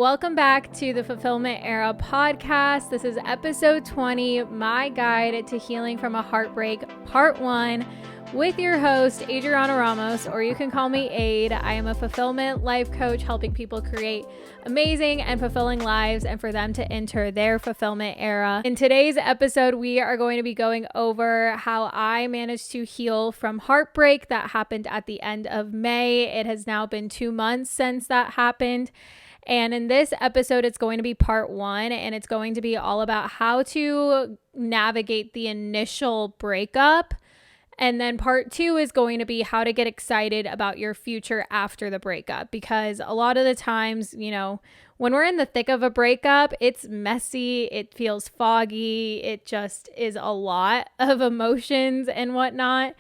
Welcome back to the Fulfillment Era podcast. This is episode 20, My Guide to Healing from a Heartbreak, part 1, with your host, Adriana Ramos, or you can call me Aid. I am a fulfillment life coach helping people create amazing and fulfilling lives and for them to enter their fulfillment era. In today's episode, we are going to be going over how I managed to heal from heartbreak that happened at the end of May. It has now been 2 months since that happened. And in this episode, it's going to be part 1, and it's going to be all about how to navigate the initial breakup. And then part 2 is going to be how to get excited about your future after the breakup. Because a lot of the times, when we're in the thick of a breakup, it's messy, it feels foggy, it just is a lot of emotions and whatnot.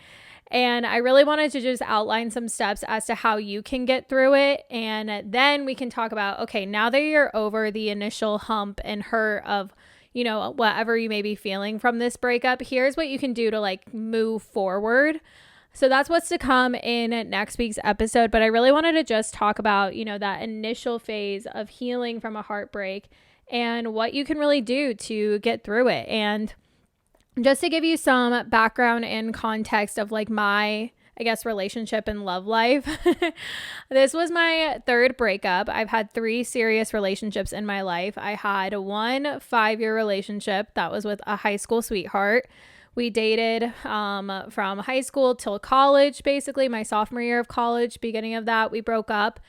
And I really wanted to just outline some steps as to how you can get through it. And then we can talk about, okay, now that you're over the initial hump and hurt of, whatever you may be feeling from this breakup, here's what you can do to move forward. So that's what's to come in next week's episode. But I really wanted to just talk about, that initial phase of healing from a heartbreak and what you can really do to get through it. And just to give you some background and context of my, relationship and love life. This was my 3rd breakup. I've had 3 serious relationships in my life. I had one 5-year relationship that was with a high school sweetheart. We dated from high school till college, basically my sophomore year of college. Beginning of that, we broke up,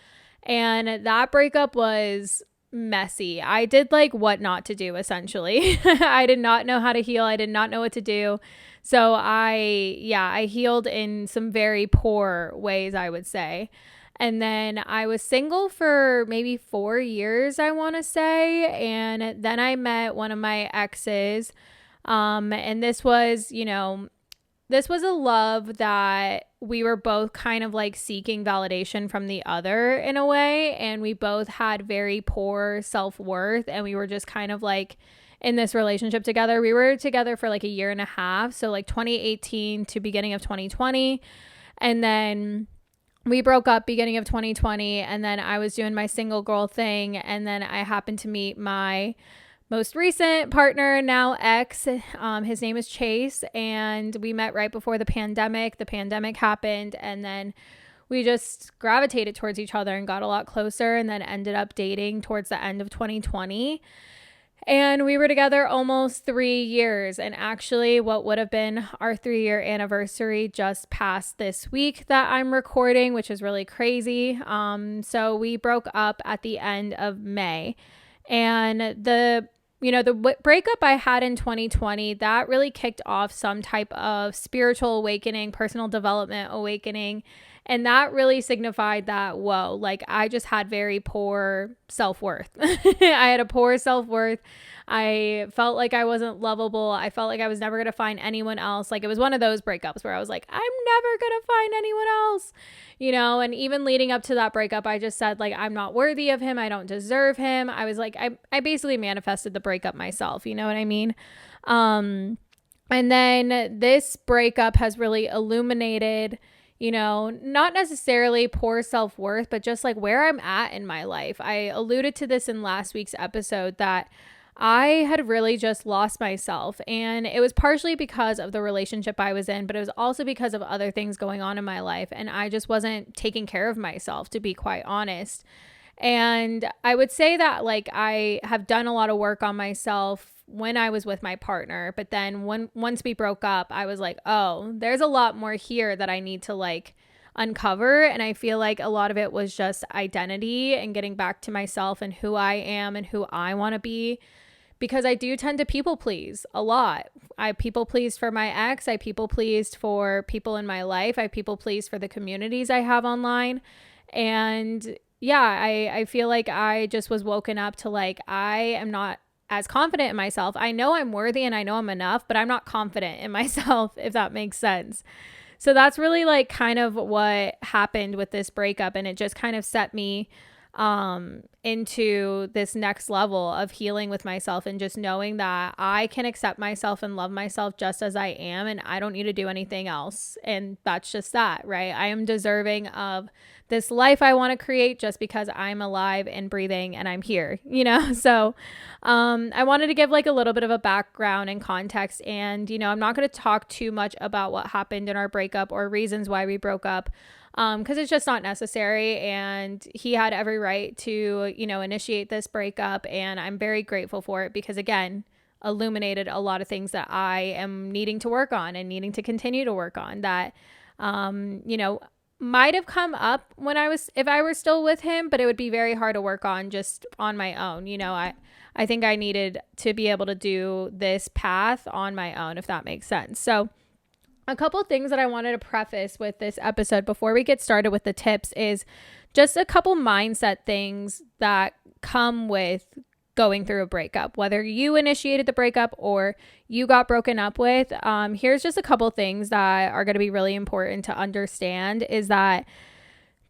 and that breakup was messy. I did what not to do, essentially. I did not know how to heal. I did not know what to do. So I healed in some very poor ways, I would say. And then I was single for maybe 4 years, I want to say. And then I met one of my exes. And this was, this was a love that we were both kind of seeking validation from the other in a way. And we both had very poor self-worth. And we were just kind of in this relationship together. We were together for a year and a half. So 2018 to beginning of 2020. And then we broke up beginning of 2020. And then I was doing my single girl thing. And then I happened to meet my most recent partner, now ex. His name is Chase, and we met right before the pandemic. The pandemic happened, and then we just gravitated towards each other and got a lot closer, and then ended up dating towards the end of 2020. And we were together almost 3 years. And actually, what would have been our 3-year anniversary just passed this week that I'm recording, which is really crazy. So we broke up at the end of May. And the breakup I had in 2020, that really kicked off some type of spiritual awakening, personal development awakening. And that really signified that, whoa, I just had very poor self-worth. I had a poor self-worth. I felt like I wasn't lovable. I felt like I was never going to find anyone else. It was one of those breakups where I was like, I'm never going to find anyone else, and even leading up to that breakup, I just said I'm not worthy of him. I don't deserve him. I was I basically manifested the breakup myself. You know what I mean? And then this breakup has really illuminated, not necessarily poor self-worth, but just where I'm at in my life. I alluded to this in last week's episode that I had really just lost myself, and it was partially because of the relationship I was in, but it was also because of other things going on in my life, and I just wasn't taking care of myself, to be quite honest. And I would say that I have done a lot of work on myself when I was with my partner, but then once we broke up, I was oh, there's a lot more here that I need to uncover. And I feel a lot of it was just identity and getting back to myself and who I am and who I want to be, because I do tend to people please a lot. I people pleased for my ex. I people pleased for people in my life. I people pleased for the communities I have online. And I feel I just was woken up to I am not as confident in myself. I know I'm worthy and I know I'm enough, but I'm not confident in myself, if that makes sense. So that's really kind of what happened with this breakup. And it just kind of set me into this next level of healing with myself and just knowing that I can accept myself and love myself just as I am, and I don't need to do anything else. And that's just that, right? I am deserving of this life I want to create just because I'm alive and breathing and I'm here, So I wanted to give like a little bit of a background and context, and I'm not going to talk too much about what happened in our breakup or reasons why we broke up, because it's just not necessary, and he had every right to initiate this breakup, and I'm very grateful for it because, again, illuminated a lot of things that I am needing to work on and needing to continue to work on that might have come up if I were still with him, but it would be very hard to work on just on my own. I think I needed to be able to do this path on my own, if that makes sense. So a couple things that I wanted to preface with this episode before we get started with the tips is just a couple mindset things that come with going through a breakup, whether you initiated the breakup or you got broken up with. Here's just a couple things that are going to be really important to understand is that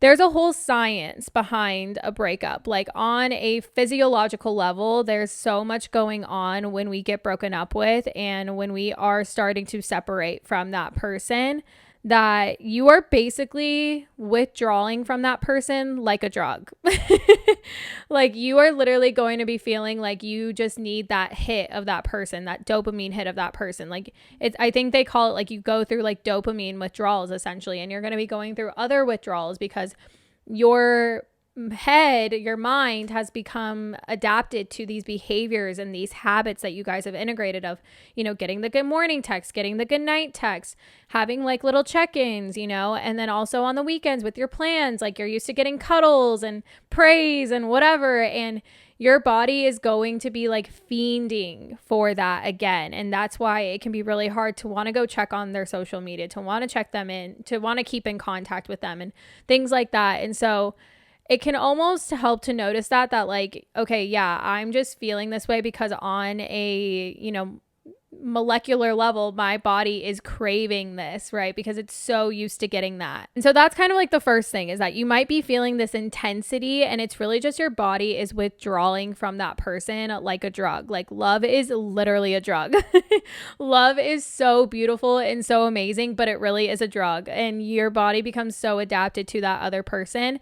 there's a whole science behind a breakup. Like on a physiological level, there's so much going on when we get broken up with and when we are starting to separate from that person, that you are basically withdrawing from that person like a drug. Like you are literally going to be feeling like you just need that hit of that person, that dopamine hit of that person. Like I think they call it like you go through like dopamine withdrawals essentially, and you're going to be going through other withdrawals because your mind has become adapted to these behaviors and these habits that you guys have integrated of, getting the good morning text, getting the good night text, having like little check-ins, and then also on the weekends with your plans, like you're used to getting cuddles and praise and whatever. And your body is going to be like fiending for that again. And that's why it can be really hard to want to go check on their social media, to want to check them in, to want to keep in contact with them and things like that. And so it can almost help to notice that like, okay, yeah, I'm just feeling this way because on a, molecular level, my body is craving this, right? Because it's so used to getting that. And so that's kind of like the first thing is that you might be feeling this intensity and it's really just your body is withdrawing from that person like a drug. Like love is literally a drug. Love is so beautiful and so amazing, but it really is a drug. And your body becomes so adapted to that other person.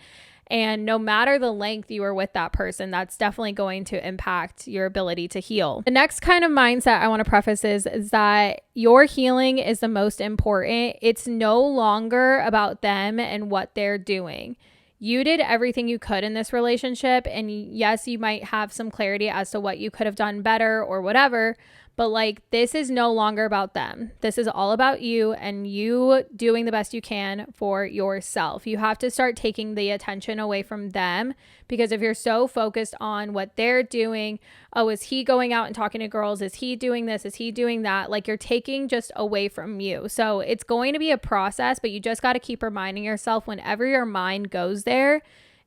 And no matter the length you are with that person, that's definitely going to impact your ability to heal. The next kind of mindset I want to preface is that your healing is the most important. It's no longer about them and what they're doing. You did everything you could in this relationship. And yes, you might have some clarity as to what you could have done better or whatever. But like, this is no longer about them. This is all about you and you doing the best you can for yourself. You have to start taking the attention away from them, because if you're so focused on what they're doing, oh, is he going out and talking to girls? Is he doing this? Is he doing that? Like you're taking just away from you. So it's going to be a process, but you just got to keep reminding yourself whenever your mind goes there,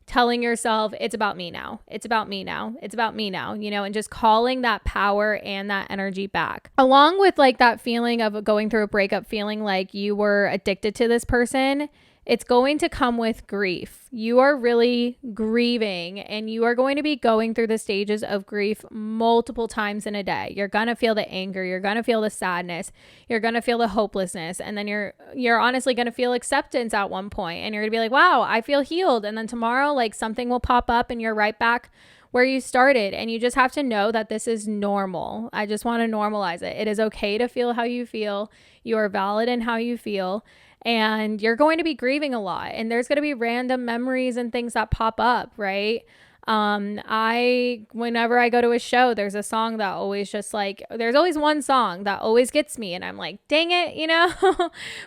telling yourself, it's about me now. It's about me now. It's about me now, and just calling that power and that energy back. Along with like that feeling of going through a breakup, feeling like you were addicted to this person, it's going to come with grief. You are really grieving and you are going to be going through the stages of grief multiple times in a day. You're going to feel the anger. You're going to feel the sadness. You're going to feel the hopelessness. And then you're honestly going to feel acceptance at one point. And you're going to be like, wow, I feel healed. And then tomorrow, like something will pop up and you're right back where you started. And you just have to know that this is normal. I just want to normalize it. It is okay to feel how you feel. You are valid in how you feel. And you're going to be grieving a lot, and there's going to be random memories and things that pop up, right? Whenever I go to a show, there's a song that always just like, there's always one song that always gets me, and I'm like, dang it,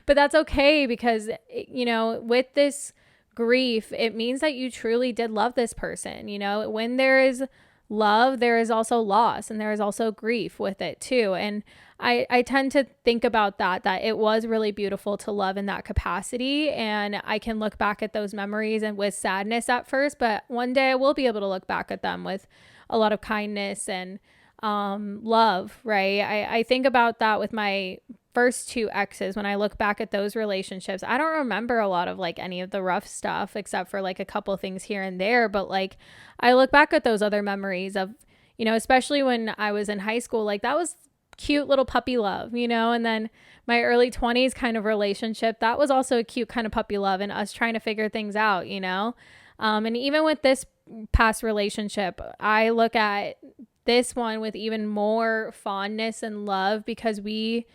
but that's okay, because, with this grief, it means that you truly did love this person. When there is love, there is also loss, and there is also grief with it too. And I tend to think about that it was really beautiful to love in that capacity. And I can look back at those memories and with sadness at first, but one day I will be able to look back at them with a lot of kindness and love, right? I think about that with my first two exes, when I look back at those relationships, I don't remember a lot of like any of the rough stuff except for like a couple things here and there. But like I look back at those other memories of, especially when I was in high school, like that was cute little puppy love, and then my early 20s kind of relationship, that was also a cute kind of puppy love and us trying to figure things out, and even with this past relationship, I look at this one with even more fondness and love because we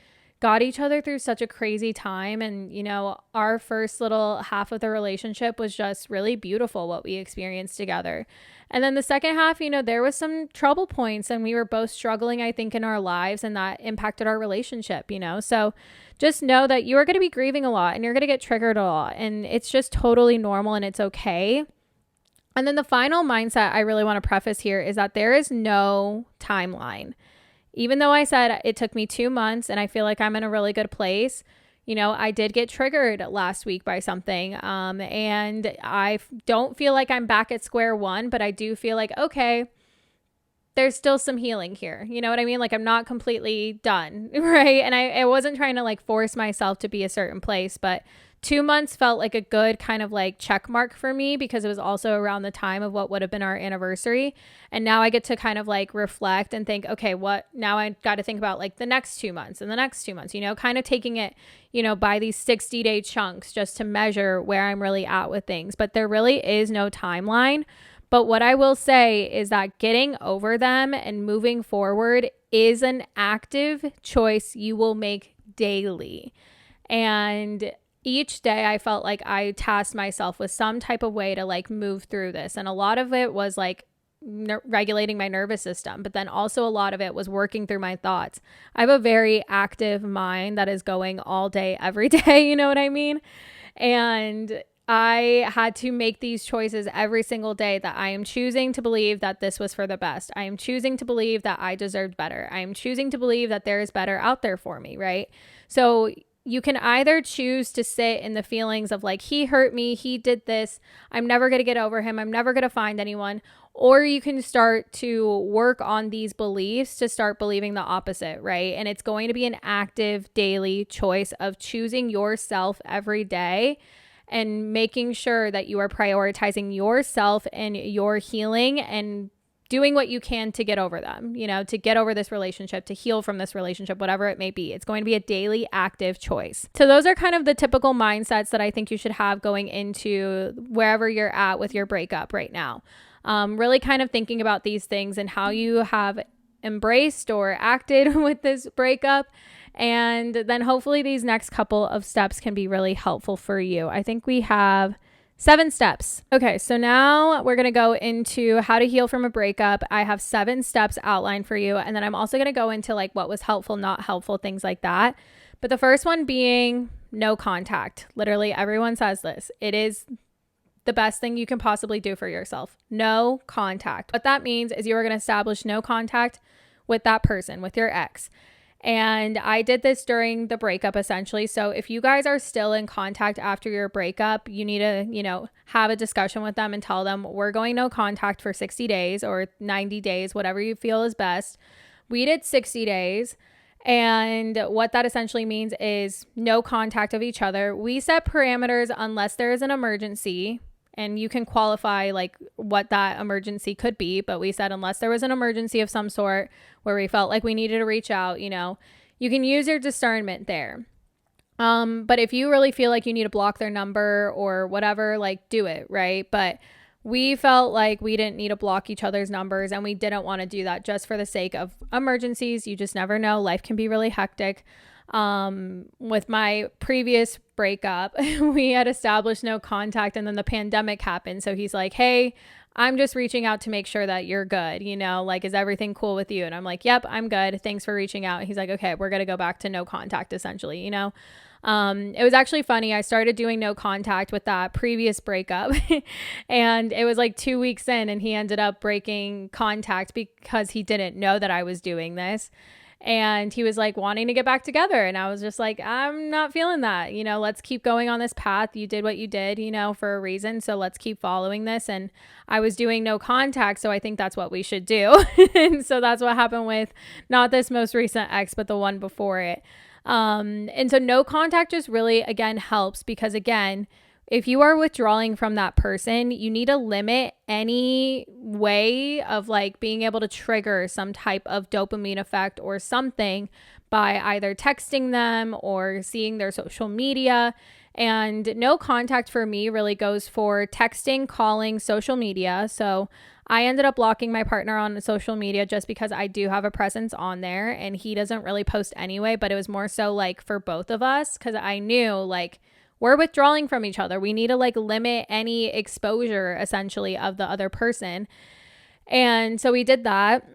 got each other through such a crazy time. And, our first little half of the relationship was just really beautiful, what we experienced together. And then the second half, there was some trouble points and we were both struggling, I think, in our lives, and that impacted our relationship, So just know that you are going to be grieving a lot and you're going to get triggered a lot, and it's just totally normal and it's okay. And then the final mindset I really want to preface here is that there is no timeline. Even though I said it took me 2 months and I feel like I'm in a really good place, I did get triggered last week by something. And I don't feel like I'm back at square one, but I do feel like, okay, there's still some healing here. You know what I mean? Like I'm not completely done, right? And I wasn't trying to like force myself to be a certain place, but 2 months felt like a good kind of like check mark for me because it was also around the time of what would have been our anniversary. And now I get to kind of like reflect and think, okay, now I got to think about like the next 2 months and the next 2 months, kind of taking it, by these 60-day chunks just to measure where I'm really at with things. But there really is no timeline. But what I will say is that getting over them and moving forward is an active choice you will make daily. And each day I felt like I tasked myself with some type of way to like move through this. And a lot of it was like regulating my nervous system, but then also a lot of it was working through my thoughts. I have a very active mind that is going all day, every day, you know what I mean? And I had to make these choices every single day that I am choosing to believe that this was for the best. I am choosing to believe that I deserved better. I am choosing to believe that there is better out there for me, right? So you can either choose to sit in the feelings of like, he hurt me, he did this, I'm never going to get over him, I'm never going to find anyone. Or you can start to work on these beliefs to start believing the opposite, right? And it's going to be an active daily choice of choosing yourself every day and making sure that you are prioritizing yourself and your healing and doing what you can to get over them, to get over this relationship, to heal from this relationship, whatever it may be. It's going to be a daily active choice. So those are kind of the typical mindsets that I think you should have going into wherever you're at with your breakup right now. Really kind of thinking about these things and how you have embraced or acted with this breakup. And then hopefully these next couple of steps can be really helpful for you. I think we have 7 steps. Okay, so now we're going to go into how to heal from a breakup. I have 7 steps outlined for you. And then I'm also going to go into like what was helpful, not helpful, things like that. But the first one being no contact. Literally everyone says this. It is the best thing you can possibly do for yourself. No contact. What that means is you are going to establish no contact with that person, with your ex. And I did this during the breakup essentially. So if you guys are still in contact after your breakup, you need to, have a discussion with them and tell them we're going no contact for 60 days or 90 days, whatever you feel is best. We did 60 days. And what that essentially means is no contact of each other. We set parameters unless there is an emergency. And you can qualify like what that emergency could be. But we said unless there was an emergency of some sort where we felt like we needed to reach out, you can use your discernment there. But if you really feel like you need to block their number or whatever, like do it, right? But we felt like we didn't need to block each other's numbers and we didn't want to do that just for the sake of emergencies. You just never know. Life can be really hectic. With my previous breakup, we had established no contact and then the pandemic happened. So he's like, hey, I'm just reaching out to make sure that you're good. Like, is everything cool with you? And I'm like, yep, I'm good. Thanks for reaching out. He's like, okay, we're going to go back to no contact essentially, It was actually funny. I started doing no contact with that previous breakup and it was like 2 weeks in and he ended up breaking contact because he didn't know that I was doing this. And he was like wanting to get back together. And I was just like, I'm not feeling that, let's keep going on this path. You did what you did, for a reason. So let's keep following this. And I was doing no contact. So I think that's what we should do. And so that's what happened with not this most recent ex, but the one before it. And so no contact just really, again, helps because, again, if you are withdrawing from that person, you need to limit any way of like being able to trigger some type of dopamine effect or something by either texting them or seeing their social media. And no contact for me really goes for texting, calling, social media. So I ended up blocking my partner on social media just because I do have a presence on there and he doesn't really post anyway, but it was more so like for both of us because I knew like we're withdrawing from each other. We need to like limit any exposure essentially of the other person. And so we did that.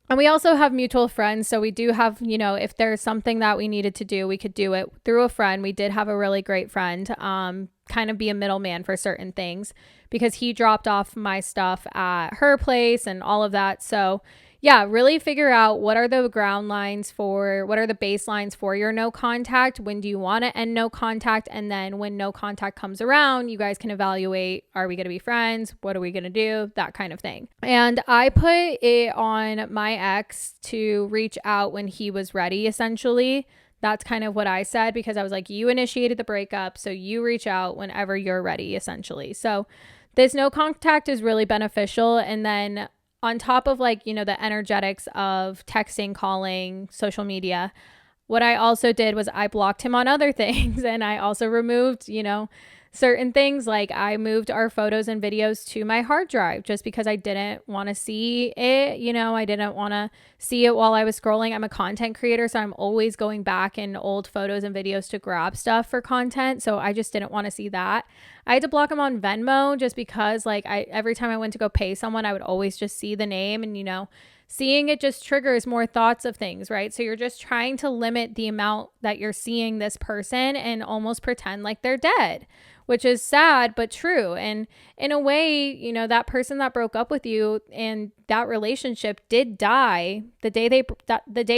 And we also have mutual friends. So we do have, if there's something that we needed to do, we could do it through a friend. We did have a really great friend, kind of be a middleman for certain things because he dropped off my stuff at her place and all of that. So yeah, really figure out what are the ground lines for, what are the baselines for your no contact? When do you want to end no contact? And then when no contact comes around, you guys can evaluate, are we going to be friends? What are we going to do? That kind of thing. And I put it on my ex to reach out when he was ready, essentially. That's kind of what I said because I was like, you initiated the breakup, so you reach out whenever you're ready, essentially. So this no contact is really beneficial. And then on top of like, the energetics of texting, calling, social media, what I also did was I blocked him on other things and I also removed, certain things. Like I moved our photos and videos to my hard drive just because I didn't want to see it. I didn't want to see it while I was scrolling. I'm a content creator, so I'm always going back in old photos and videos to grab stuff for content. So I just didn't want to see that. I had to block him on Venmo just because like every time I went to go pay someone, I would always just see the name and, seeing it just triggers more thoughts of things, right? So you're just trying to limit the amount that you're seeing this person and almost pretend like they're dead, which is sad, but true. And in a way, that person that broke up with you and that relationship did die the day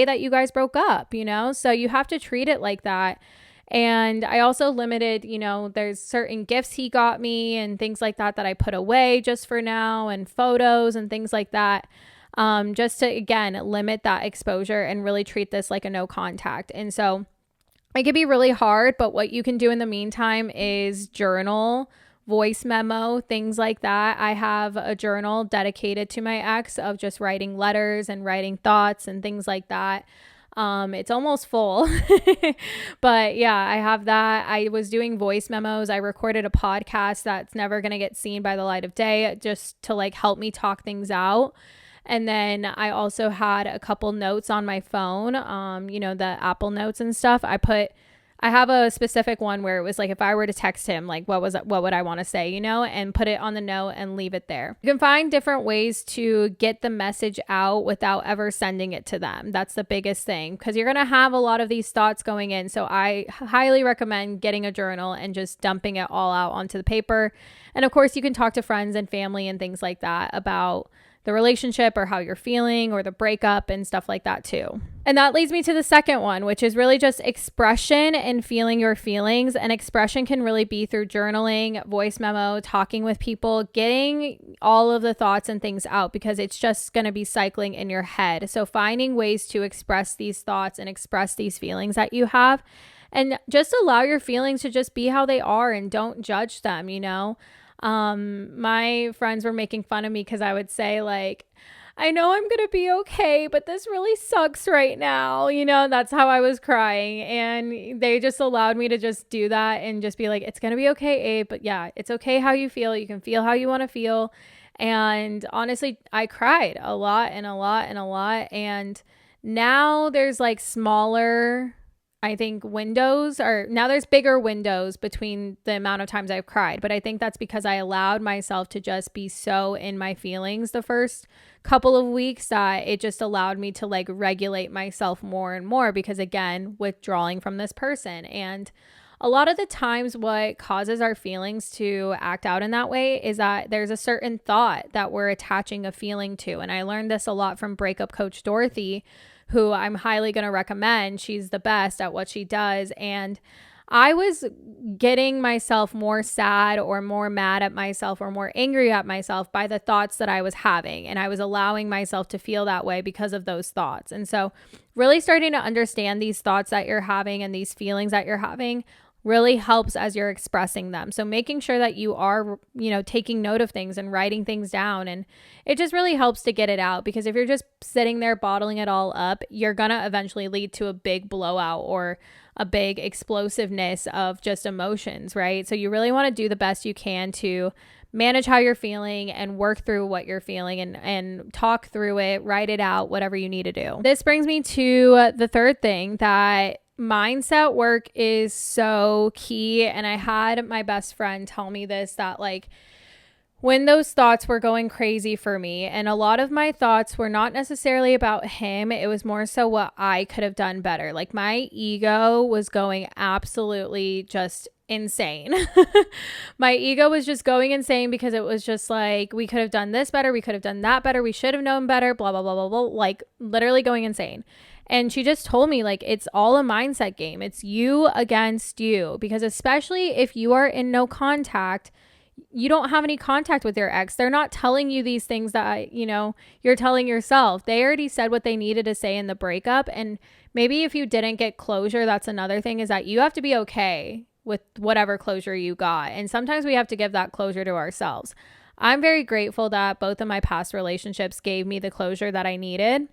that you guys broke up, so you have to treat it like that. And I also limited, there's certain gifts he got me and things like that I put away just for now, and photos and things like that. Just to, again, limit that exposure and really treat this like a no contact. And so it can be really hard, but what you can do in the meantime is journal, voice memo, things like that. I have a journal dedicated to my ex of just writing letters and writing thoughts and things like that. It's almost full, but yeah, I have that. I was doing voice memos. I recorded a podcast that's never going to get seen by the light of day just to like help me talk things out. And then I also had a couple notes on my phone, the Apple Notes and stuff. I have a specific one where it was like, if I were to text him, like what would I want to say, and put it on the note and leave it there. You can find different ways to get the message out without ever sending it to them. That's the biggest thing because you're going to have a lot of these thoughts going in. So I highly recommend getting a journal and just dumping it all out onto the paper. And of course you can talk to friends and family and things like that about the relationship or how you're feeling or the breakup and stuff like that too. And that leads me to the second one, which is really just expression and feeling your feelings. And expression can really be through journaling, voice memo, talking with people, getting all of the thoughts and things out because it's just going to be cycling in your head. So finding ways to express these thoughts and express these feelings that you have and just allow your feelings to just be how they are and don't judge them, My friends were making fun of me because I would say like, I know I'm going to be okay, but this really sucks right now. That's how I was crying. And they just allowed me to just do that and just be like, it's going to be okay, Abe. But yeah, it's okay how you feel. You can feel how you want to feel. And honestly, I cried a lot and a lot and a lot. And now there's like smaller, I think now there's bigger windows between the amount of times I've cried, but I think that's because I allowed myself to just be so in my feelings the first couple of weeks that it just allowed me to like regulate myself more and more because again, withdrawing from this person. And a lot of the times what causes our feelings to act out in that way is that there's a certain thought that we're attaching a feeling to. And I learned this a lot from breakup coach Dorothy, who I'm highly going to recommend. She's the best at what she does. And I was getting myself more sad or more mad at myself or more angry at myself by the thoughts that I was having. And I was allowing myself to feel that way because of those thoughts. And so really starting to understand these thoughts that you're having and these feelings that you're having really helps as you're expressing them. So making sure that you are, taking note of things and writing things down. And it just really helps to get it out, because if you're just sitting there bottling it all up, you're going to eventually lead to a big blowout or a big explosiveness of just emotions, right? So you really want to do the best you can to manage how you're feeling and work through what you're feeling and talk through it, write it out, whatever you need to do. This brings me to the third thing, that mindset work is so key. And I had my best friend tell me this, that like when those thoughts were going crazy for me, and a lot of my thoughts were not necessarily about him, it was more so what I could have done better. Like my ego was going absolutely just insane. My ego was just going insane because it was just like, we could have done this better, we could have done that better, we should have known better, blah, blah, blah, blah, blah, like literally going insane. And she just told me, like, it's all a mindset game. It's you against you, because especially if you are in no contact, you don't have any contact with your ex. They're not telling you these things that, you're telling yourself. They already said what they needed to say in the breakup. And maybe if you didn't get closure, that's another thing, is that you have to be okay with whatever closure you got. And sometimes we have to give that closure to ourselves. I'm very grateful that both of my past relationships gave me the closure that I needed.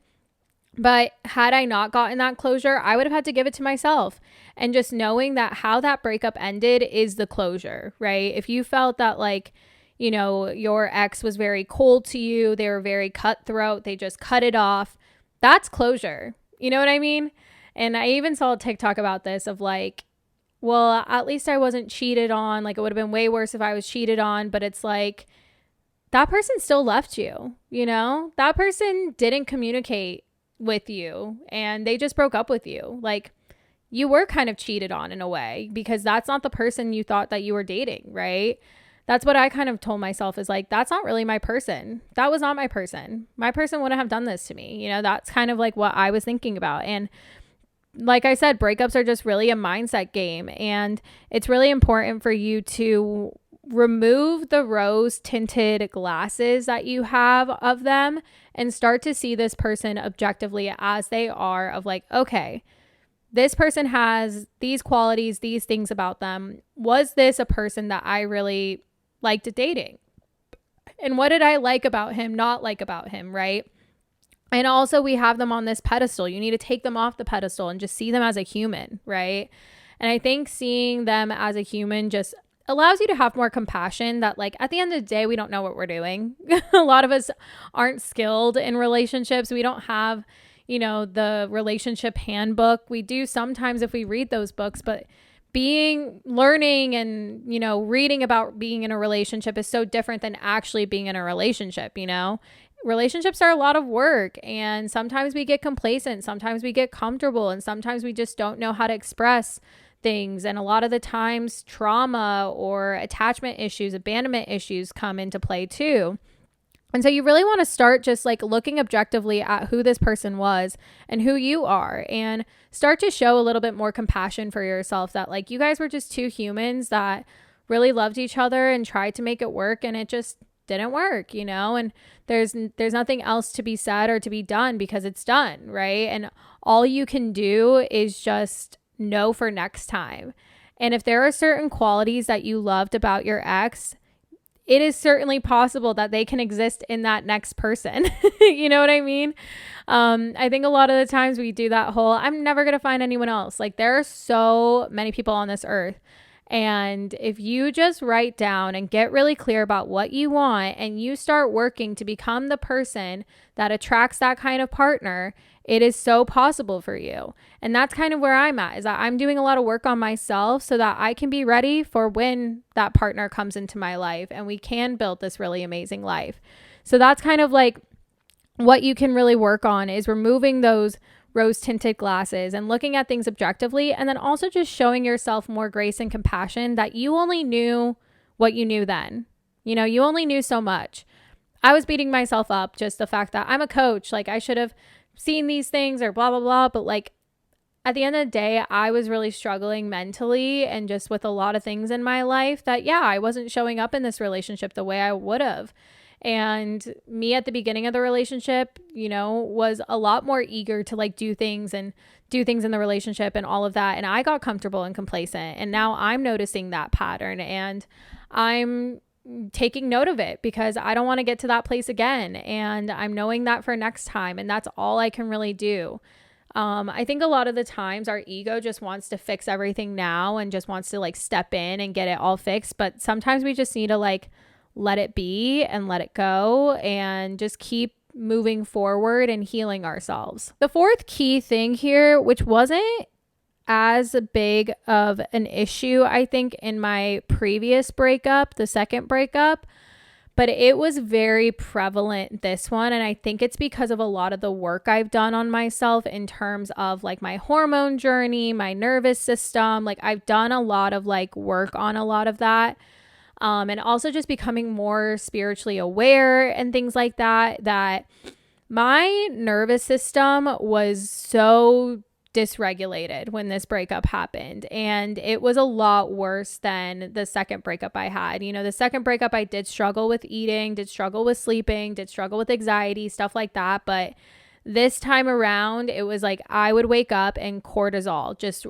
But had I not gotten that closure, I would have had to give it to myself. And just knowing that how that breakup ended is the closure, right? If you felt that like, your ex was very cold to you, they were very cutthroat, they just cut it off, that's closure. You know what I mean? And I even saw a TikTok about this of like, well, at least I wasn't cheated on. Like it would have been way worse if I was cheated on. But it's like, that person still left you, that person didn't communicate with you and they just broke up with you. Like you were kind of cheated on in a way, because that's not the person you thought that you were dating, right? That's what I kind of told myself, is like, that's not really my person. That was not my person. My person wouldn't have done this to me. That's kind of like what I was thinking about. And like I said, breakups are just really a mindset game, and it's really important for you to remove the rose tinted glasses that you have of them and start to see this person objectively as they are, of like, okay, this person has these qualities, these things about them. Was this a person that I really liked dating? And what did I like about him, not like about him, right? And also we have them on this pedestal. You need to take them off the pedestal and just see them as a human, right? And I think seeing them as a human just allows you to have more compassion, that like at the end of the day, we don't know what we're doing. A lot of us aren't skilled in relationships. We don't have, the relationship handbook. We do sometimes if we read those books, but learning and, reading about being in a relationship is so different than actually being in a relationship. Relationships are a lot of work, and sometimes we get complacent, sometimes we get comfortable, and sometimes we just don't know how to express things. And a lot of the times trauma or attachment issues, abandonment issues come into play too. And so you really want to start just like looking objectively at who this person was and who you are, and start to show a little bit more compassion for yourself, that like you guys were just two humans that really loved each other and tried to make it work, and it just didn't work, and there's nothing else to be said or to be done, because it's done, right? And all you can do is just know for next time. And if there are certain qualities that you loved about your ex, it is certainly possible that they can exist in that next person. You know what I mean? I think a lot of the times we do that whole, I'm never going to find anyone else. Like there are so many people on this earth. And if you just write down and get really clear about what you want, and you start working to become the person that attracts that kind of partner, it is so possible for you. And that's kind of where I'm at, is that I'm doing a lot of work on myself so that I can be ready for when that partner comes into my life and we can build this really amazing life. So that's kind of like what you can really work on, is removing those rose tinted glasses and looking at things objectively, and then also just showing yourself more grace and compassion, that you only knew what you knew then. You only knew so much. I was beating myself up, just the fact that I'm a coach, like I should have seen these things or blah blah blah, but like at the end of the day, I was really struggling mentally and just with a lot of things in my life that, yeah, I wasn't showing up in this relationship the way I would have. And me at the beginning of the relationship, you know, was a lot more eager to like do things in the relationship and all of that. And I got comfortable and complacent. And now I'm noticing that pattern and I'm taking note of it because I don't want to get to that place again. And I'm knowing that for next time. And that's all I can really do. I think a lot of the times our ego just wants to fix everything now and just wants to like step in and get it all fixed. But sometimes we just need to like let it be and let it go and just keep moving forward and healing ourselves. The fourth key thing here, which wasn't as big of an issue, I think, in my previous breakup, the second breakup, but it was very prevalent this one. And I think it's because of a lot of the work I've done on myself in terms of like my hormone journey, my nervous system. Like I've done a lot of like work on a lot of that. And also just becoming more spiritually aware and things like that, that my nervous system was so dysregulated when this breakup happened. And it was a lot worse than the second breakup I had. You know, the second breakup, I did struggle with eating, did struggle with sleeping, did struggle with anxiety, stuff like that. But this time around, it was like I would wake up and cortisol just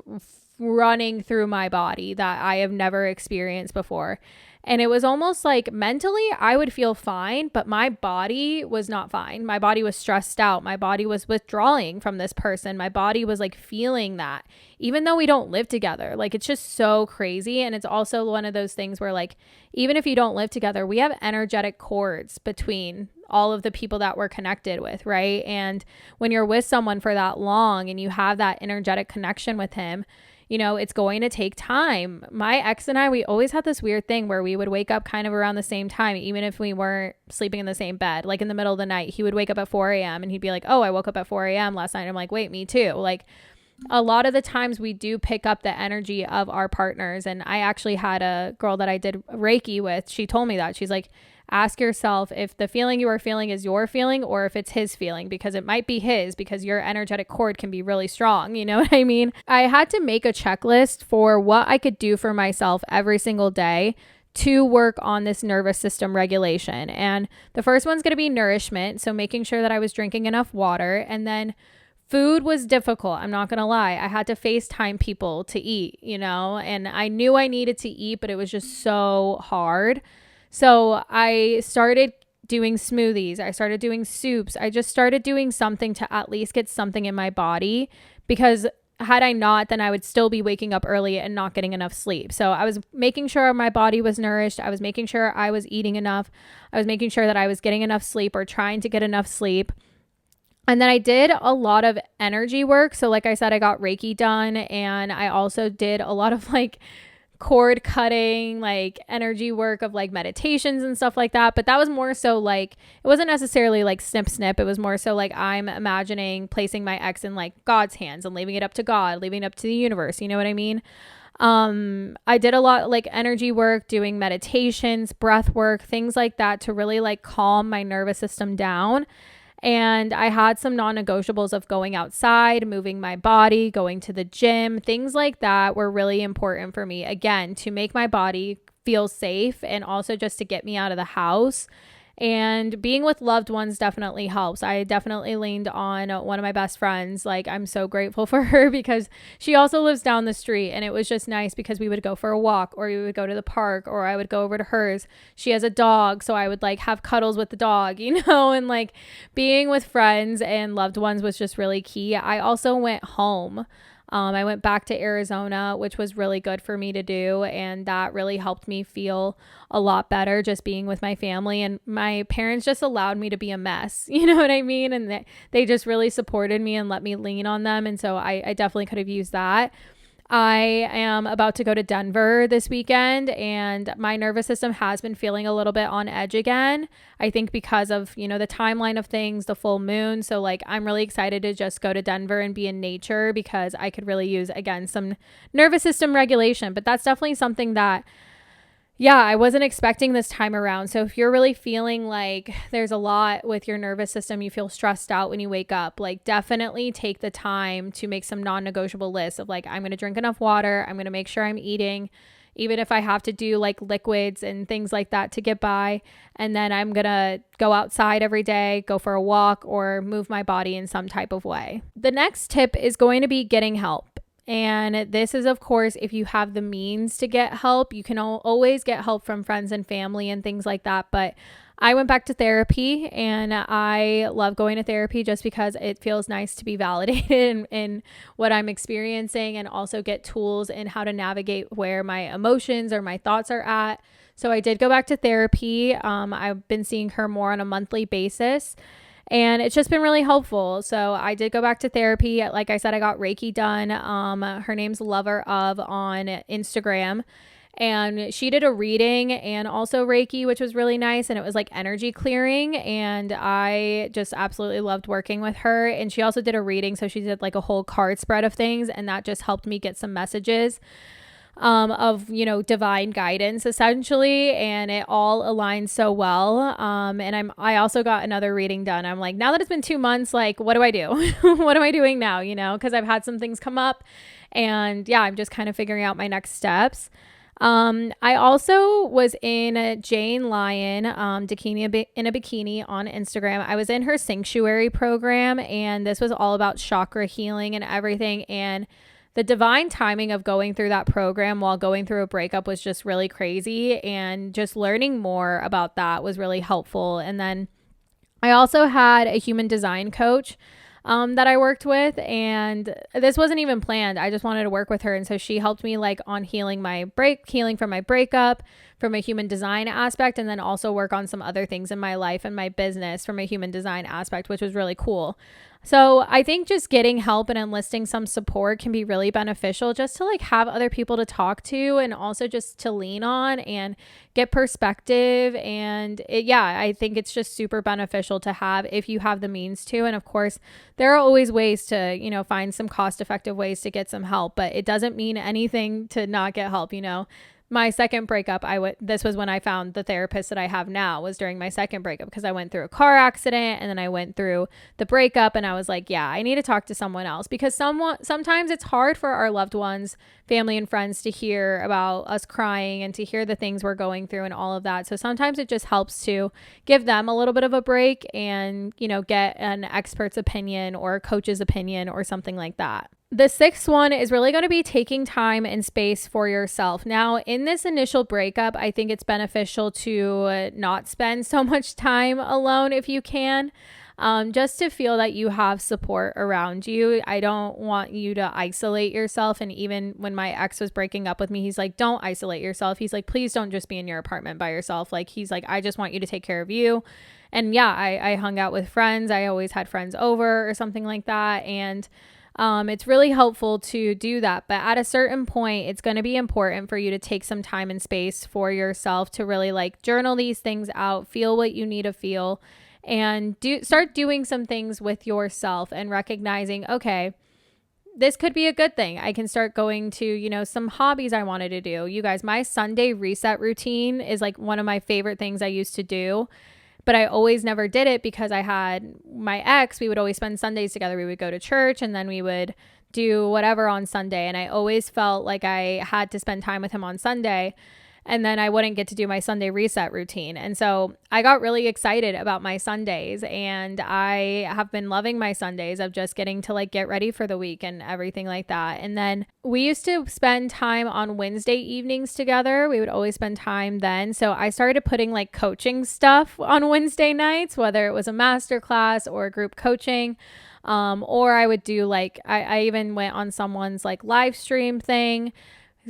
running through my body that I have never experienced before. And it was almost like mentally I would feel fine, but my body was not fine. My body was stressed out. My body was withdrawing from this person. My body was like feeling that, even though we don't live together. Like it's just so crazy. And it's also one of those things where like, even if you don't live together, we have energetic cords between all of the people that we're connected with, right? And when you're with someone for that long and you have that energetic connection with him, you know, it's going to take time. My ex and I, we always had this weird thing where we would wake up kind of around the same time, even if we weren't sleeping in the same bed. Like in the middle of the night, he would wake up at 4 a.m. and he'd be like, oh, I woke up at 4 a.m. last night. I'm like, wait, me too. Like a lot of the times we do pick up the energy of our partners. And I actually had a girl that I did Reiki with. She told me that. She's like, ask yourself if the feeling you are feeling is your feeling or if it's his feeling, because it might be his, because your energetic cord can be really strong. You know what I mean? I had to make a checklist for what I could do for myself every single day to work on this nervous system regulation. And the first one's going to be nourishment. So making sure that I was drinking enough water. And then food was difficult. I'm not going to lie. I had to FaceTime people to eat, you know, and I knew I needed to eat, but it was just so hard. So I started doing smoothies. I started doing soups. I just started doing something to at least get something in my body, because had I not, then I would still be waking up early and not getting enough sleep. So I was making sure my body was nourished. I was making sure I was eating enough. I was making sure that I was getting enough sleep or trying to get enough sleep. And then I did a lot of energy work. So like I said, I got Reiki done, and I also did a lot of like cord cutting, like energy work of like meditations and stuff like that. But that was more so like, it wasn't necessarily like snip snip. It was more so like I'm imagining placing my ex in like God's hands and leaving it up to God, leaving it up to the universe. You know what I mean? I did a lot like energy work, doing meditations, breath work, things like that to really like calm my nervous system down. And I had some non-negotiables of going outside, moving my body, going to the gym, things like that were really important for me. Again, to make my body feel safe and also just to get me out of the house. And being with loved ones definitely helps. I definitely leaned on one of my best friends. Like, I'm so grateful for her because she also lives down the street, and it was just nice because we would go for a walk, or we would go to the park, or I would go over to hers. She has a dog, so I would like have cuddles with the dog, you know, and like being with friends and loved ones was just really key. I also went home. I went back to Arizona, which was really good for me to do. And that really helped me feel a lot better just being with my family. And my parents just allowed me to be a mess. You know what I mean? And they just really supported me and let me lean on them. And so I definitely could have used that. I am about to go to Denver this weekend, and my nervous system has been feeling a little bit on edge again. I think because of, you know, the timeline of things, the full moon. So like, I'm really excited to just go to Denver and be in nature because I could really use, again, some nervous system regulation. But that's definitely something that, yeah, I wasn't expecting this time around. So if you're really feeling like there's a lot with your nervous system, you feel stressed out when you wake up, like definitely take the time to make some non-negotiable lists of like, I'm going to drink enough water. I'm going to make sure I'm eating, even if I have to do like liquids and things like that to get by. And then I'm going to go outside every day, go for a walk, or move my body in some type of way. The next tip is going to be getting help. And this is, of course, if you have the means to get help. You can always get help from friends and family and things like that. But I went back to therapy, and I love going to therapy just because it feels nice to be validated in what I'm experiencing, and also get tools in how to navigate where my emotions or my thoughts are at. So I did go back to therapy. I've been seeing her more on a monthly basis, and it's just been really helpful. So I did go back to therapy. Like I said, I got Reiki done. Her name's Lover of on Instagram. And she did a reading and also Reiki, which was really nice. And it was like energy clearing. And I just absolutely loved working with her. And she also did a reading. So she did like a whole card spread of things. And that just helped me get some messages of, you know, divine guidance essentially. And it all aligns so well. And I also got another reading done. I'm like, now that it's been 2 months, like, what do I do? What am I doing now? You know, because I've had some things come up, and yeah, I'm just kind of figuring out my next steps. I also was in Jane Lyon, Bikini in a Bikini on Instagram. I was in her sanctuary program, and this was all about chakra healing and everything. And the divine timing of going through that program while going through a breakup was just really crazy, and just learning more about that was really helpful. And then I also had a human design coach that I worked with, and this wasn't even planned. I just wanted to work with her. And so she helped me like on healing from my breakup from a human design aspect, and then also work on some other things in my life and my business from a human design aspect, which was really cool. So I think just getting help and enlisting some support can be really beneficial, just to like have other people to talk to, and also just to lean on and get perspective. And I think it's just super beneficial to have if you have the means to. And of course, there are always ways to, you know, find some cost-effective ways to get some help, but it doesn't mean anything to not get help, you know. My second breakup, this was when I found the therapist that I have now, was during my second breakup, because I went through a car accident, and then I went through the breakup, and I was like, yeah, I need to talk to someone else, because sometimes it's hard for our loved ones, family and friends, to hear about us crying and to hear the things we're going through and all of that. So sometimes it just helps to give them a little bit of a break and, you know, get an expert's opinion or a coach's opinion or something like that. The sixth one is really going to be taking time and space for yourself. Now, in this initial breakup, I think it's beneficial to not spend so much time alone if you can, just to feel that you have support around you. I don't want you to isolate yourself. And even when my ex was breaking up with me, he's like, don't isolate yourself. He's like, please don't just be in your apartment by yourself. Like, he's like, I just want you to take care of you. And yeah, I hung out with friends. I always had friends over or something like that. And it's really helpful to do that. But at a certain point, it's going to be important for you to take some time and space for yourself to really like journal these things out, feel what you need to feel, and start doing some things with yourself and recognizing, okay, this could be a good thing. I can start going to, you know, some hobbies I wanted to do. You guys, my Sunday reset routine is like one of my favorite things I used to do. But I always never did it because I had my ex. We would always spend Sundays together. We would go to church, and then we would do whatever on Sunday. And I always felt like I had to spend time with him on Sunday, and then I wouldn't get to do my Sunday reset routine. And so I got really excited about my Sundays, and I have been loving my Sundays of just getting to like get ready for the week and everything like that. And then we used to spend time on Wednesday evenings together. We would always spend time then. So I started putting like coaching stuff on Wednesday nights, whether it was a masterclass or group coaching. Or I would do like, I even went on someone's like live stream thing.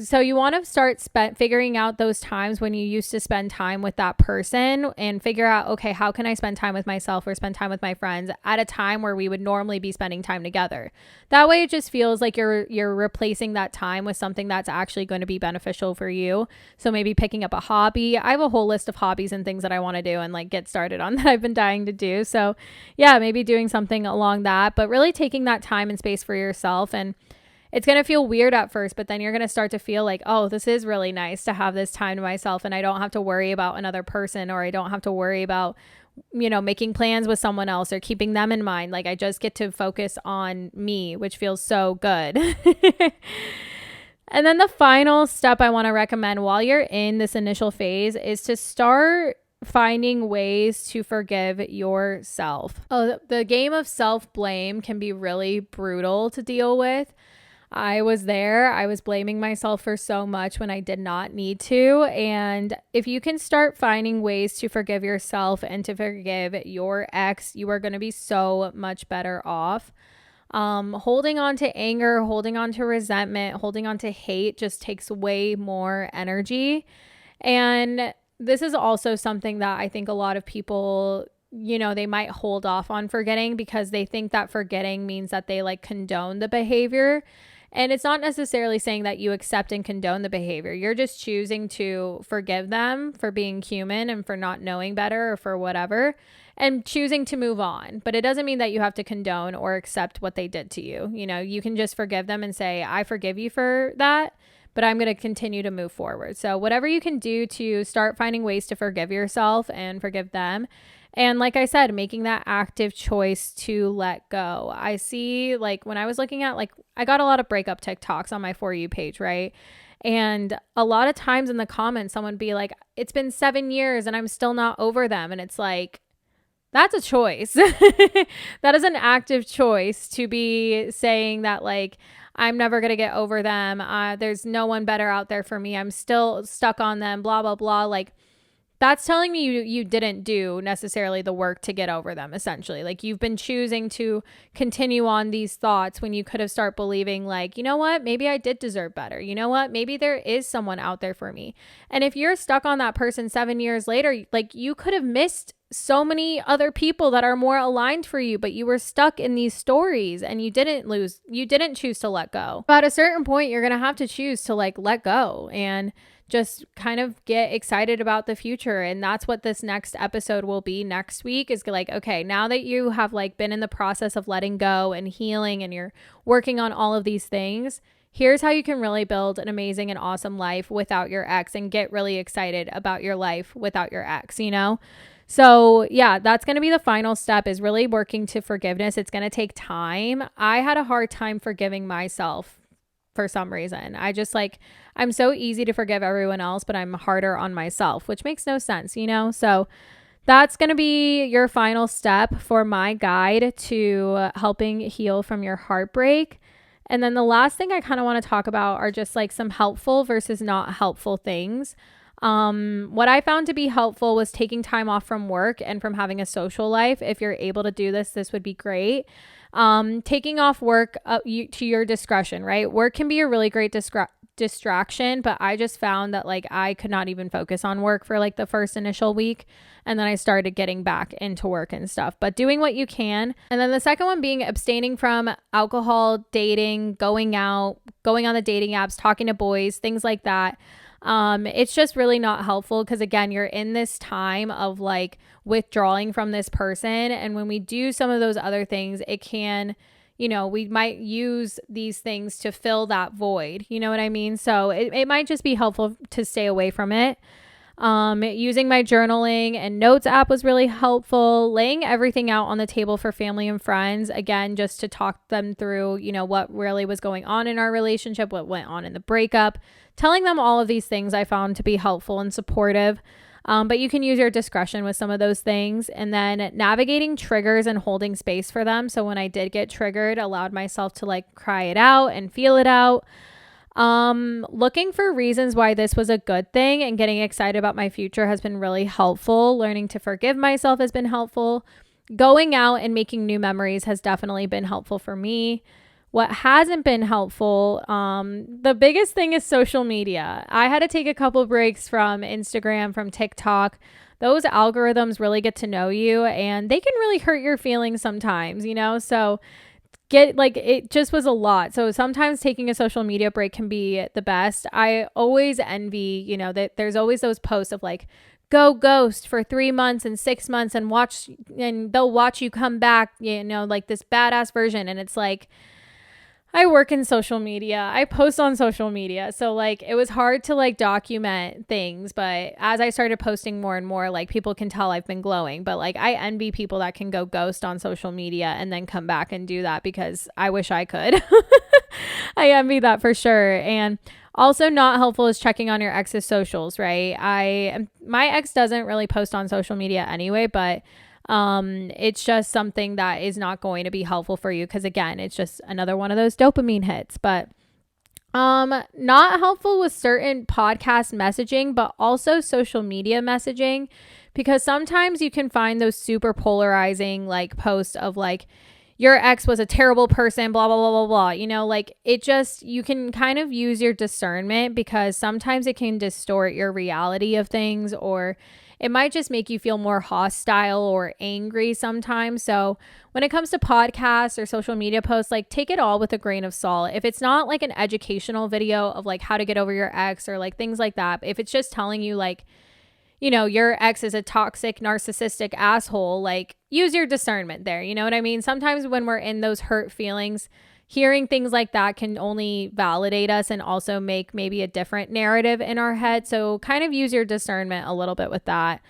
So you want to start figuring out those times when you used to spend time with that person, and figure out, okay, how can I spend time with myself or spend time with my friends at a time where we would normally be spending time together. That way it just feels like you're replacing that time with something that's actually going to be beneficial for you. So maybe picking up a hobby. I have a whole list of hobbies and things that I want to do and like get started on that I've been dying to do. So yeah, maybe doing something along that, but really taking that time and space for yourself. And it's going to feel weird at first, but then you're going to start to feel like, oh, this is really nice to have this time to myself, and I don't have to worry about another person, or I don't have to worry about, making plans with someone else or keeping them in mind. Like I just get to focus on me, which feels so good. And then the final step I want to recommend while you're in this initial phase is to start finding ways to forgive yourself. Oh, the game of self-blame can be really brutal to deal with. I was there. I was blaming myself for so much when I did not need to. And if you can start finding ways to forgive yourself and to forgive your ex, you are going to be so much better off. Holding on to anger, holding on to resentment, holding on to hate just takes way more energy. And this is also something that I think a lot of people, they might hold off on forgetting because they think that forgetting means that they like condone the behavior. And it's not necessarily saying that you accept and condone the behavior. You're just choosing to forgive them for being human and for not knowing better or for whatever, and choosing to move on. But it doesn't mean that you have to condone or accept what they did to you. You can just forgive them and say, I forgive you for that, but I'm going to continue to move forward. So whatever you can do to start finding ways to forgive yourself and forgive them. And like I said, making that active choice to let go. I see, like, when I was looking at, like, I got a lot of breakup TikToks on my For You page, right? And a lot of times in the comments, someone would be like, it's been 7 years and I'm still not over them. And it's like, that's a choice. That is an active choice to be saying that, like, I'm never going to get over them. There's no one better out there for me. I'm still stuck on them, blah, blah, blah. Like, that's telling me you didn't do necessarily the work to get over them, essentially. Like, you've been choosing to continue on these thoughts when you could have started believing, like, you know what, maybe I did deserve better. You know what, maybe there is someone out there for me. And if you're stuck on that person 7 years later, like, you could have missed so many other people that are more aligned for you, but you were stuck in these stories and you didn't choose to let go. But at a certain point, you're going to have to choose to, like, let go and just kind of get excited about the future. And that's what this next episode will be next week, is like, okay, now that you have, like, been in the process of letting go and healing and you're working on all of these things, here's how you can really build an amazing and awesome life without your ex and get really excited about your life without your ex, So yeah, that's going to be the final step, is really working to forgiveness. It's going to take time. I had a hard time forgiving myself for some reason. I'm so easy to forgive everyone else, but I'm harder on myself, which makes no sense, So that's going to be your final step for my guide to helping heal from your heartbreak. And then the last thing I kind of want to talk about are just like some helpful versus not helpful things. What I found to be helpful was taking time off from work and from having a social life. If you're able to do this, this would be great. Taking off work to your discretion, right? Work can be a really great distraction, but I just found that, like, I could not even focus on work for, like, the first initial week. And then I started getting back into work and stuff, but doing what you can. And then the second one being abstaining from alcohol, dating, going out, going on the dating apps, talking to boys, things like that. It's just really not helpful because, again, you're in this time of, like, withdrawing from this person. And when we do some of those other things, it can, we might use these things to fill that void. You know what I mean? So it might just be helpful to stay away from it. Using my journaling and notes app was really helpful. Laying everything out on the table for family and friends, again, just to talk them through, what really was going on in our relationship, what went on in the breakup. Telling them all of these things I found to be helpful and supportive. But you can use your discretion with some of those things. And then navigating triggers and holding space for them. So when I did get triggered, allowed myself to, like, cry it out and feel it out. Looking for reasons why this was a good thing and getting excited about my future has been really helpful. Learning to forgive myself has been helpful. Going out and making new memories has definitely been helpful for me. What hasn't been helpful, the biggest thing is social media. I had to take a couple breaks from Instagram, from TikTok. Those algorithms really get to know you and they can really hurt your feelings sometimes, So it just was a lot. So sometimes taking a social media break can be the best. I always envy, that there's always those posts of, like, go ghost for 3 months and 6 months and they'll watch you come back, like this badass version. And it's like, I work in social media. I post on social media. So like it was hard to like document things, but as I started posting more and more, like people can tell I've been glowing. But like I envy people that can go ghost on social media and then come back and do that, because I wish I could. I envy that for sure. And also not helpful is checking on your ex's socials, right? My ex doesn't really post on social media anyway, but it's just something that is not going to be helpful for you, because again, it's just another one of those dopamine hits. But not helpful with certain podcast messaging, but also social media messaging, because sometimes you can find those super polarizing like posts of like, your ex was a terrible person, blah, blah, blah, blah, blah. You know, like it just, you can kind of use your discernment, because sometimes it can distort your reality of things, or it might just make you feel more hostile or angry sometimes. So when it comes to podcasts or social media posts, like take it all with a grain of salt. If it's not like an educational video of like how to get over your ex or like things like that, if it's just telling you like, you know, your ex is a toxic, narcissistic asshole, like use your discernment there. You know what I mean? Sometimes when we're in those hurt feelings, hearing things like that can only validate us and also make maybe a different narrative in our head. So kind of use your discernment a little bit with that.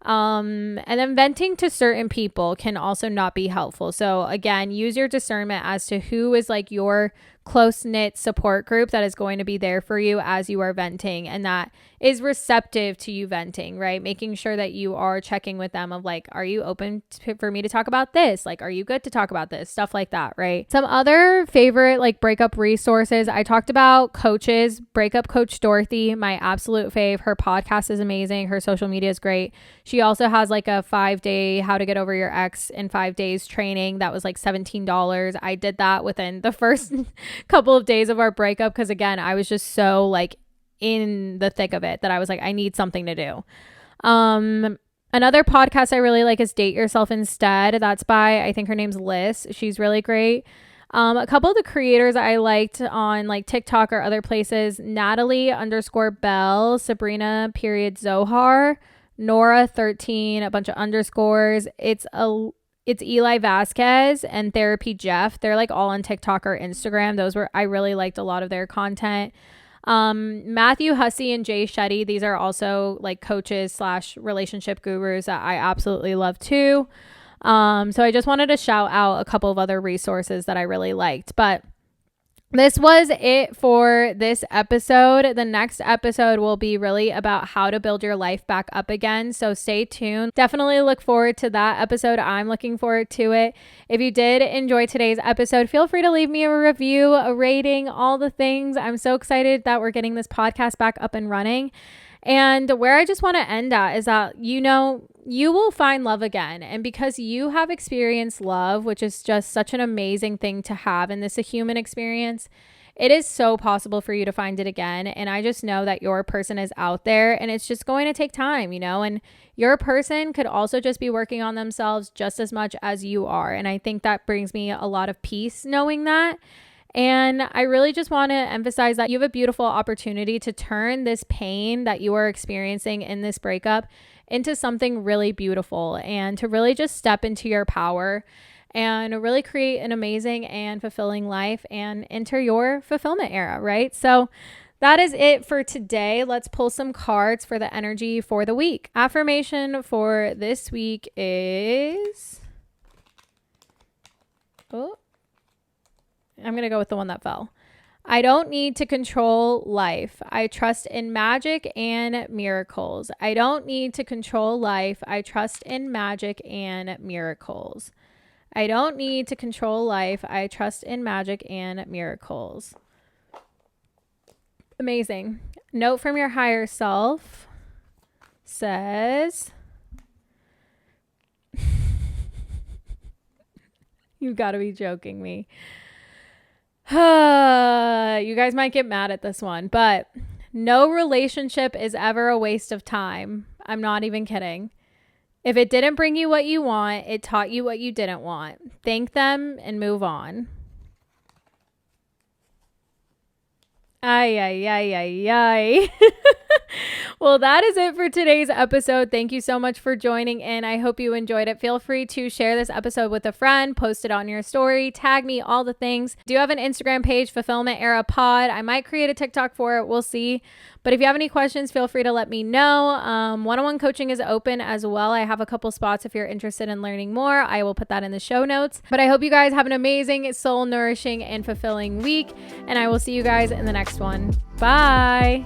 And then venting to certain people can also not be helpful. So again, use your discernment as to who is like your close-knit support group that is going to be there for you as you are venting, and that is receptive to you venting, right? Making sure that you are checking with them of like, are you open for me to talk about this? Like, are you good to talk about this? Stuff like that, right? Some other favorite like breakup resources. I talked about coaches, breakup coach Dorothy, my absolute fave. Her podcast is amazing. Her social media is great. She also has like a 5-day how to get over your ex in 5 days training that was like $17. I did that within the first couple of days of our breakup, because again, I was just so like in the thick of it that I was like, I need something to do. Another podcast I really like is Date Yourself Instead. That's by, I think her name's Liz. She's really great. A couple of the creators I liked on like TikTok or other places, Natalie_Bell, Sabrina Zohar, Nora 13, a bunch of underscores. It's Eli Vasquez and Therapy Jeff. They're like all on TikTok or Instagram. I really liked a lot of their content. Matthew Hussey and Jay Shetty, these are also like coaches / relationship gurus that I absolutely love too. So I just wanted to shout out a couple of other resources that I really liked. But this was it for this episode. The next episode will be really about how to build your life back up again. So stay tuned. Definitely look forward to that episode. I'm looking forward to it. If you did enjoy today's episode, feel free to leave me a review, a rating, all the things. I'm so excited that we're getting this podcast back up and running. And where I just want to end at is that, you know, you will find love again. And because you have experienced love, which is just such an amazing thing to have, and this is a human experience, it is so possible for you to find it again. And I just know that your person is out there, and it's just going to take time, you know, and your person could also just be working on themselves just as much as you are. And I think that brings me a lot of peace knowing that. And I really just want to emphasize that you have a beautiful opportunity to turn this pain that you are experiencing in this breakup into something really beautiful, and to really just step into your power and really create an amazing and fulfilling life and enter your fulfillment era, right? So that is it for today. Let's pull some cards for the energy for the week. Affirmation for this week is... I'm going to go with the one that fell. I don't need to control life. I trust in magic and miracles. I don't need to control life. I trust in magic and miracles. I don't need to control life. I trust in magic and miracles. Amazing. Note from your higher self says... You got to be joking me. You guys might get mad at this one, but no relationship is ever a waste of time. I'm not even kidding. If it didn't bring you what you want, it taught you what you didn't want. Thank them and move on. Ay, ay, ay, ay, ay. Well, that is it for today's episode. Thank you so much for joining in. I hope you enjoyed it. Feel free to share this episode with a friend, post it on your story, tag me, all the things. Do have an Instagram page, Fulfillment Era Pod. I might create a TikTok for it. We'll see. But if you have any questions, feel free to let me know. One-on-one coaching is open as well. I have a couple spots if you're interested in learning more. I will put that in the show notes. But I hope you guys have an amazing, soul-nourishing, and fulfilling week. And I will see you guys in the next one. Bye.